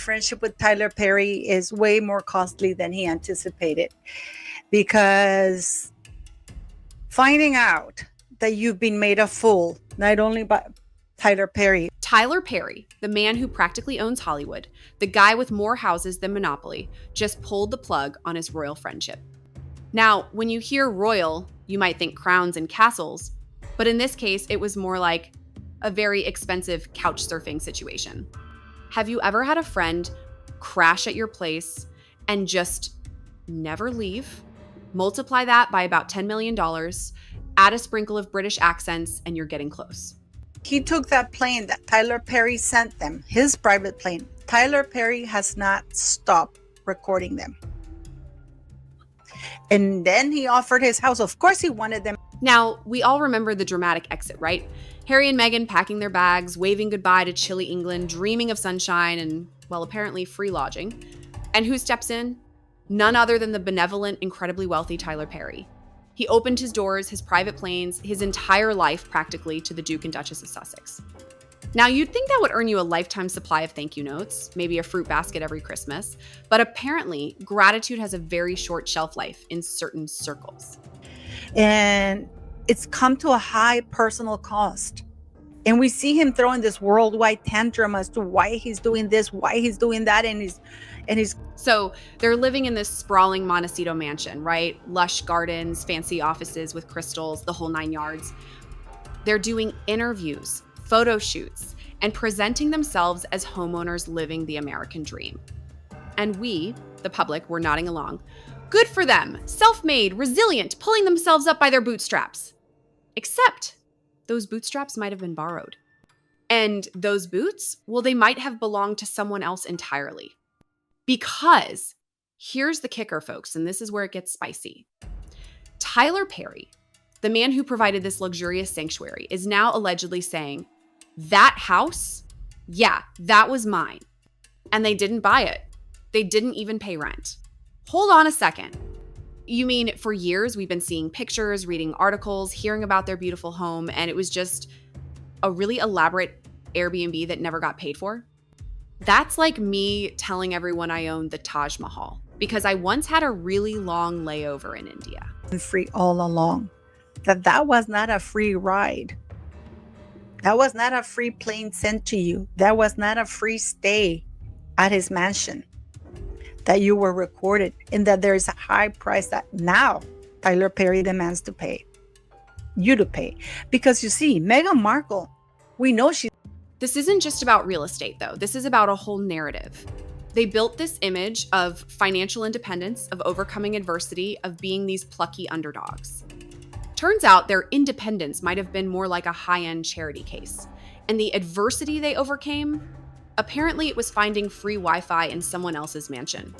friendship with Tyler Perry is way more costly than he anticipated, because finding out that you've been made a fool, not only by Tyler Perry. Tyler Perry, the man who practically owns Hollywood, the guy with more houses than Monopoly, just pulled the plug on his royal friendship. Now, when you hear royal, you might think crowns and castles, but in this case, it was more like a very expensive couch surfing situation. Have you ever had a friend crash at your place and just never leave? Multiply that by about $10 million, add a sprinkle of British accents, and you're getting close. He took that plane that Tyler Perry sent them, his private plane. Tyler Perry has not stopped recording them. And then he offered his house. Of course he wanted them. Now, we all remember the dramatic exit, right? Harry and Meghan packing their bags, waving goodbye to chilly England, dreaming of sunshine and, well, apparently free lodging. And who steps in? None other than the benevolent, incredibly wealthy Tyler Perry. He opened his doors, his private planes, his entire life practically to the Duke and Duchess of Sussex. Now, you'd think that would earn you a lifetime supply of thank you notes, maybe a fruit basket every Christmas, but apparently gratitude has a very short shelf life in certain circles. And it's come to a high personal cost. And we see him throwing this worldwide tantrum as to why he's doing this, why he's doing that, and he's So they're living in this sprawling Montecito mansion, right? Lush gardens, fancy offices with crystals, the whole 9 yards. They're doing interviews, photo shoots, and presenting themselves as homeowners living the American dream. And we, the public, were nodding along. Good for them, self-made, resilient, pulling themselves up by their bootstraps. Except those bootstraps might have been borrowed. And those boots, well, they might have belonged to someone else entirely. Because here's the kicker, folks, and this is where it gets spicy. Tyler Perry, the man who provided this luxurious sanctuary, is now allegedly saying, that house, yeah, that was mine. And they didn't buy it. They didn't even pay rent. Hold on a second. You mean for years we've been seeing pictures, reading articles, hearing about their beautiful home, and it was just a really elaborate Airbnb that never got paid for? That's like me telling everyone I own the Taj Mahal because I once had a really long layover in India. Free all along. That was not a free ride. That was not a free plane sent to you. That was not a free stay at his mansion. That you were recorded, and that there is a high price that now Tyler Perry demands to pay. You to pay. Because you see, Meghan Markle, we know she. This isn't just about real estate, though. This is about a whole narrative. They built this image of financial independence, of overcoming adversity, of being these plucky underdogs. Turns out their independence might have been more like a high-end charity case. And the adversity they overcame, apparently it was finding free Wi-Fi in someone else's mansion.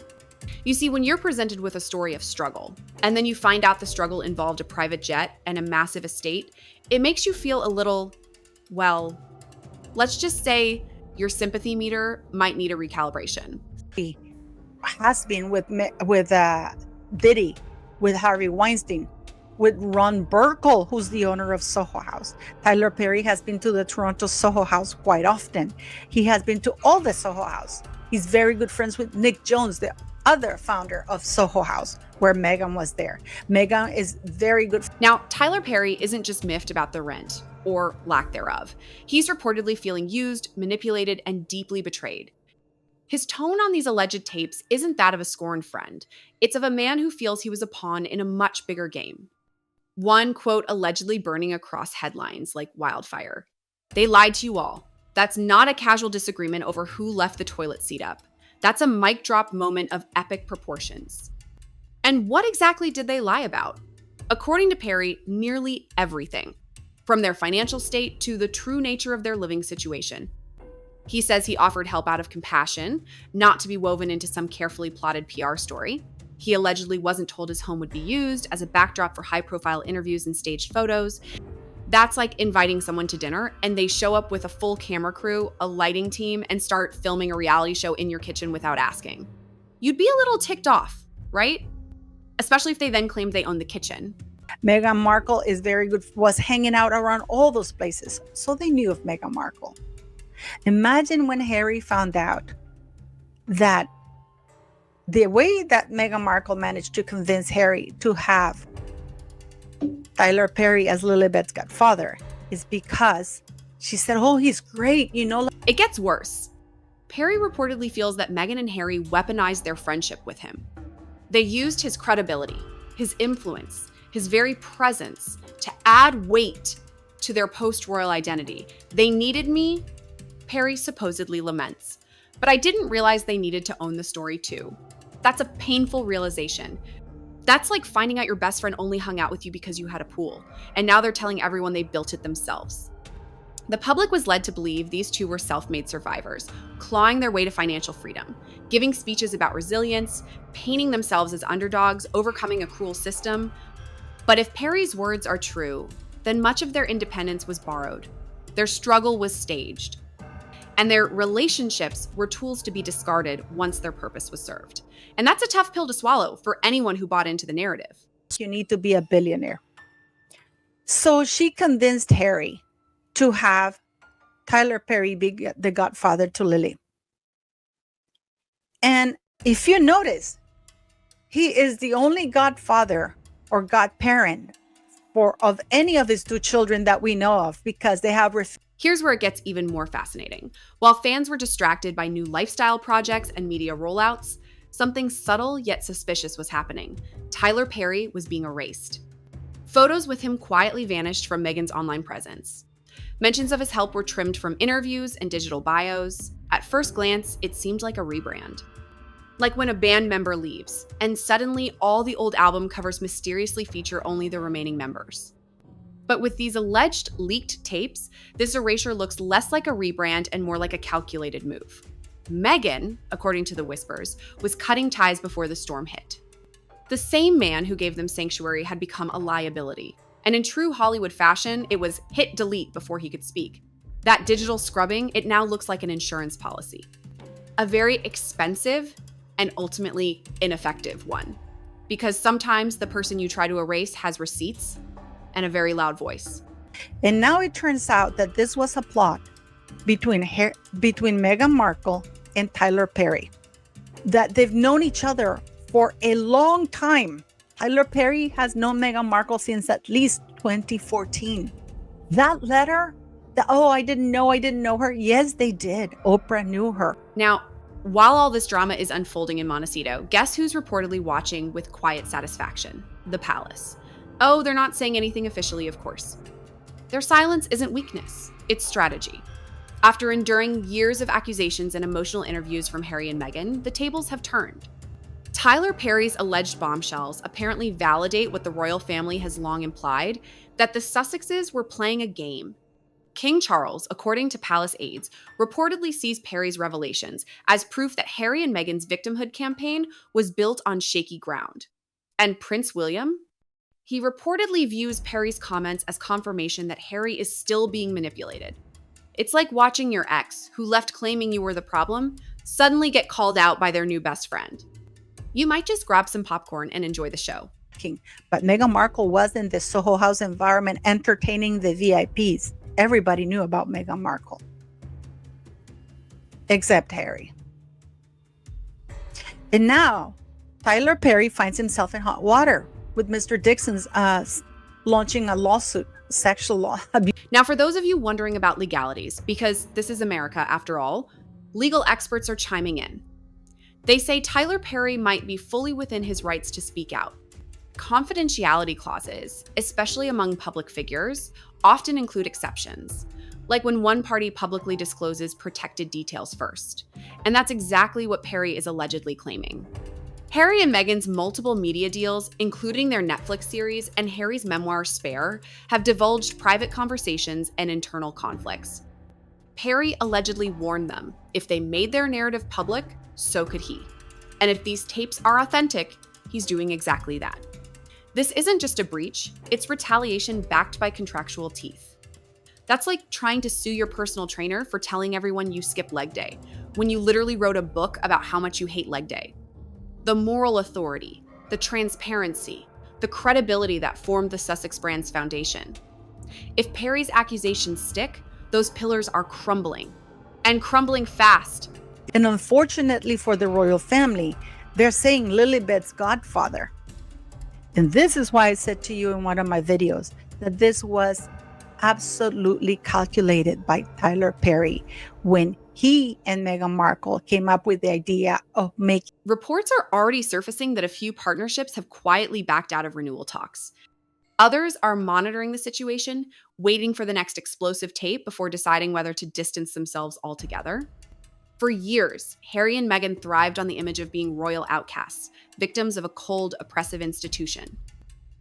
You see, when you're presented with a story of struggle, and then you find out the struggle involved a private jet and a massive estate, it makes you feel a little, well, let's just say your sympathy meter might need a recalibration. He has been with Diddy, with Harvey Weinstein, with Ron Burkle, who's the owner of Soho House. Tyler Perry has been to the Toronto Soho House quite often. He has been to all the Soho House. He's very good friends with Nick Jones, the other founder of Soho House, where Meghan was there. Meghan is very good. Now, Tyler Perry isn't just miffed about the rent, or lack thereof. He's reportedly feeling used, manipulated, and deeply betrayed. His tone on these alleged tapes isn't that of a scorned friend. It's of a man who feels he was a pawn in a much bigger game. One, quote, allegedly burning across headlines like wildfire. They lied to you all. That's not a casual disagreement over who left the toilet seat up. That's a mic drop moment of epic proportions. And what exactly did they lie about? According to Perry, nearly everything, from their financial state to the true nature of their living situation. He says he offered help out of compassion, not to be woven into some carefully plotted PR story. He allegedly wasn't told his home would be used as a backdrop for high-profile interviews and staged photos. That's like inviting someone to dinner and they show up with a full camera crew, a lighting team, and start filming a reality show in your kitchen without asking. You'd be a little ticked off, right? Especially if they then claimed they owned the kitchen. Meghan Markle is very good, was hanging out around all those places, so they knew of Meghan Markle. Imagine when Harry found out that the way that Meghan Markle managed to convince Harry to have Tyler Perry as Lilibet's godfather is because she said, oh, he's great, you know. It gets worse. Perry reportedly feels that Meghan and Harry weaponized their friendship with him. They used his credibility, his influence, his very presence to add weight to their post-royal identity. They needed me, Perry supposedly laments. But I didn't realize they needed to own the story too. That's a painful realization. That's like finding out your best friend only hung out with you because you had a pool, and now they're telling everyone they built it themselves. The public was led to believe these two were self-made survivors, clawing their way to financial freedom, giving speeches about resilience, painting themselves as underdogs, overcoming a cruel system. But if Perry's words are true, then much of their independence was borrowed. Their struggle was staged. And their relationships were tools to be discarded once their purpose was served. And that's a tough pill to swallow for anyone who bought into the narrative. You need to be a billionaire. So she convinced Harry to have Tyler Perry be the godfather to Lily. And if you notice, he is the only godfather or godparent of any of his two children that we know of, because they have Here's where it gets even more fascinating. While fans were distracted by new lifestyle projects and media rollouts, something subtle yet suspicious was happening. Tyler Perry was being erased. Photos with him quietly vanished from Meghan's online presence. Mentions of his help were trimmed from interviews and digital bios. At first glance, it seemed like a rebrand. Like when a band member leaves, and suddenly all the old album covers mysteriously feature only the remaining members. But with these alleged leaked tapes, this erasure looks less like a rebrand and more like a calculated move. Meghan, according to the whispers, was cutting ties before the storm hit. The same man who gave them sanctuary had become a liability. And in true Hollywood fashion, it was hit delete before he could speak. That digital scrubbing, it now looks like an insurance policy. A very expensive and ultimately ineffective one. Because sometimes the person you try to erase has receipts and a very loud voice. And now it turns out that this was a plot between Meghan Markle and Tyler Perry. That they've known each other for a long time. Tyler Perry has known Meghan Markle since at least 2014. That letter, I didn't know her. Yes, they did. Oprah knew her. Now, while all this drama is unfolding in Montecito, guess who's reportedly watching with quiet satisfaction? The palace. Oh, they're not saying anything officially, of course. Their silence isn't weakness, it's strategy. After enduring years of accusations and emotional interviews from Harry and Meghan, the tables have turned. Tyler Perry's alleged bombshells apparently validate what the royal family has long implied, that the Sussexes were playing a game. King Charles, according to palace aides, reportedly sees Perry's revelations as proof that Harry and Meghan's victimhood campaign was built on shaky ground. And Prince William? He reportedly views Perry's comments as confirmation that Harry is still being manipulated. It's like watching your ex, who left claiming you were the problem, suddenly get called out by their new best friend. You might just grab some popcorn and enjoy the show. But Meghan Markle was in the Soho House environment entertaining the VIPs. Everybody knew about Meghan Markle. Except Harry. And now, Tyler Perry finds himself in hot water with Mr. Dixon's launching a lawsuit, sexual law abuse. Now, for those of you wondering about legalities, because this is America after all, legal experts are chiming in. They say Tyler Perry might be fully within his rights to speak out. Confidentiality clauses, especially among public figures, often include exceptions, like when one party publicly discloses protected details first. And that's exactly what Perry is allegedly claiming. Harry and Meghan's multiple media deals, including their Netflix series and Harry's memoir Spare, have divulged private conversations and internal conflicts. Perry allegedly warned them, if they made their narrative public, so could he. And if these tapes are authentic, he's doing exactly that. This isn't just a breach, it's retaliation backed by contractual teeth. That's like trying to sue your personal trainer for telling everyone you skipped leg day, when you literally wrote a book about how much you hate leg day. The moral authority, the transparency, the credibility that formed the Sussex brand's foundation. If Perry's accusations stick, those pillars are crumbling, and crumbling fast. And unfortunately for the royal family, they're saying Lilibet's godfather. And this is why I said to you in one of my videos that this was absolutely calculated by Tyler Perry when he and Meghan Markle came up with the idea of making. Reports are already surfacing that a few partnerships have quietly backed out of renewal talks. Others are monitoring the situation, waiting for the next explosive tape before deciding whether to distance themselves altogether. For years, Harry and Meghan thrived on the image of being royal outcasts, victims of a cold, oppressive institution.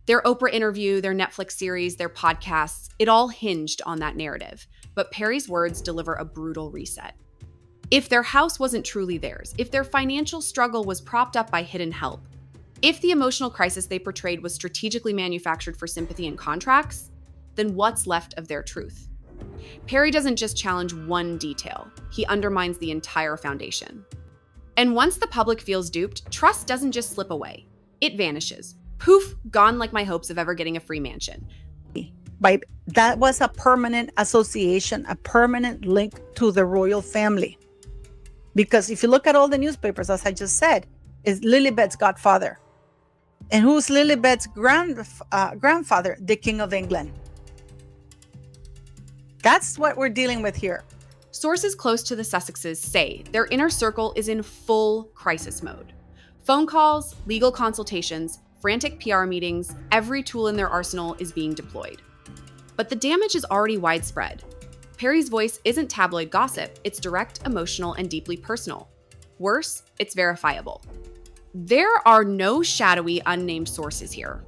Their Oprah interview, their Netflix series, their podcasts, it all hinged on that narrative. But Perry's words deliver a brutal reset. If their house wasn't truly theirs, if their financial struggle was propped up by hidden help, if the emotional crisis they portrayed was strategically manufactured for sympathy and contracts, then what's left of their truth? Perry doesn't just challenge one detail, he undermines the entire foundation. And once the public feels duped, trust doesn't just slip away, it vanishes. Poof, gone like my hopes of ever getting a free mansion. That was a permanent association, a permanent link to the royal family. Because if you look at all the newspapers, as I just said, is Lilibet's godfather. And who's Lilibet's grandfather? The King of England. That's what we're dealing with here. Sources close to the Sussexes say their inner circle is in full crisis mode. Phone calls, legal consultations, frantic PR meetings, every tool in their arsenal is being deployed. But the damage is already widespread. Perry's voice isn't tabloid gossip, it's direct, emotional, and deeply personal. Worse, it's verifiable. There are no shadowy, unnamed sources here.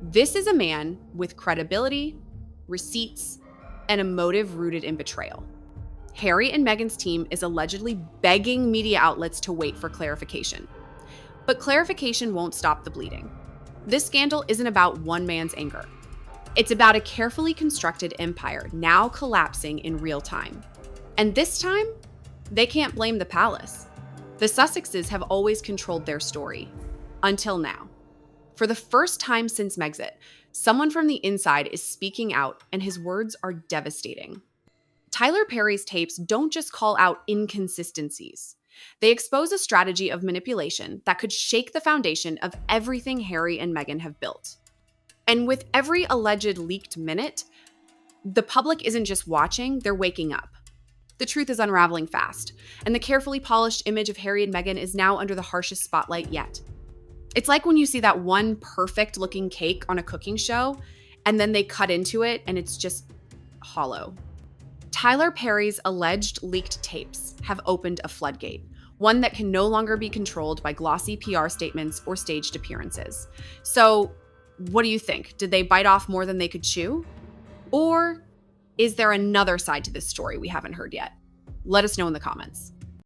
This is a man with credibility, receipts, and a motive rooted in betrayal. Harry and Meghan's team is allegedly begging media outlets to wait for clarification. But clarification won't stop the bleeding. This scandal isn't about one man's anger. It's about a carefully constructed empire now collapsing in real time. And this time, they can't blame the palace. The Sussexes have always controlled their story. Until now. For the first time since Megxit, someone from the inside is speaking out, and his words are devastating. Tyler Perry's tapes don't just call out inconsistencies. They expose a strategy of manipulation that could shake the foundation of everything Harry and Meghan have built. And with every alleged leaked minute, the public isn't just watching, they're waking up. The truth is unraveling fast, and the carefully polished image of Harry and Meghan is now under the harshest spotlight yet. It's like when you see that one perfect-looking cake on a cooking show, and then they cut into it, and it's just hollow. Tyler Perry's alleged leaked tapes have opened a floodgate, one that can no longer be controlled by glossy PR statements or staged appearances. So, what do you think? Did they bite off more than they could chew? Or is there another side to this story we haven't heard yet? Let us know in the comments.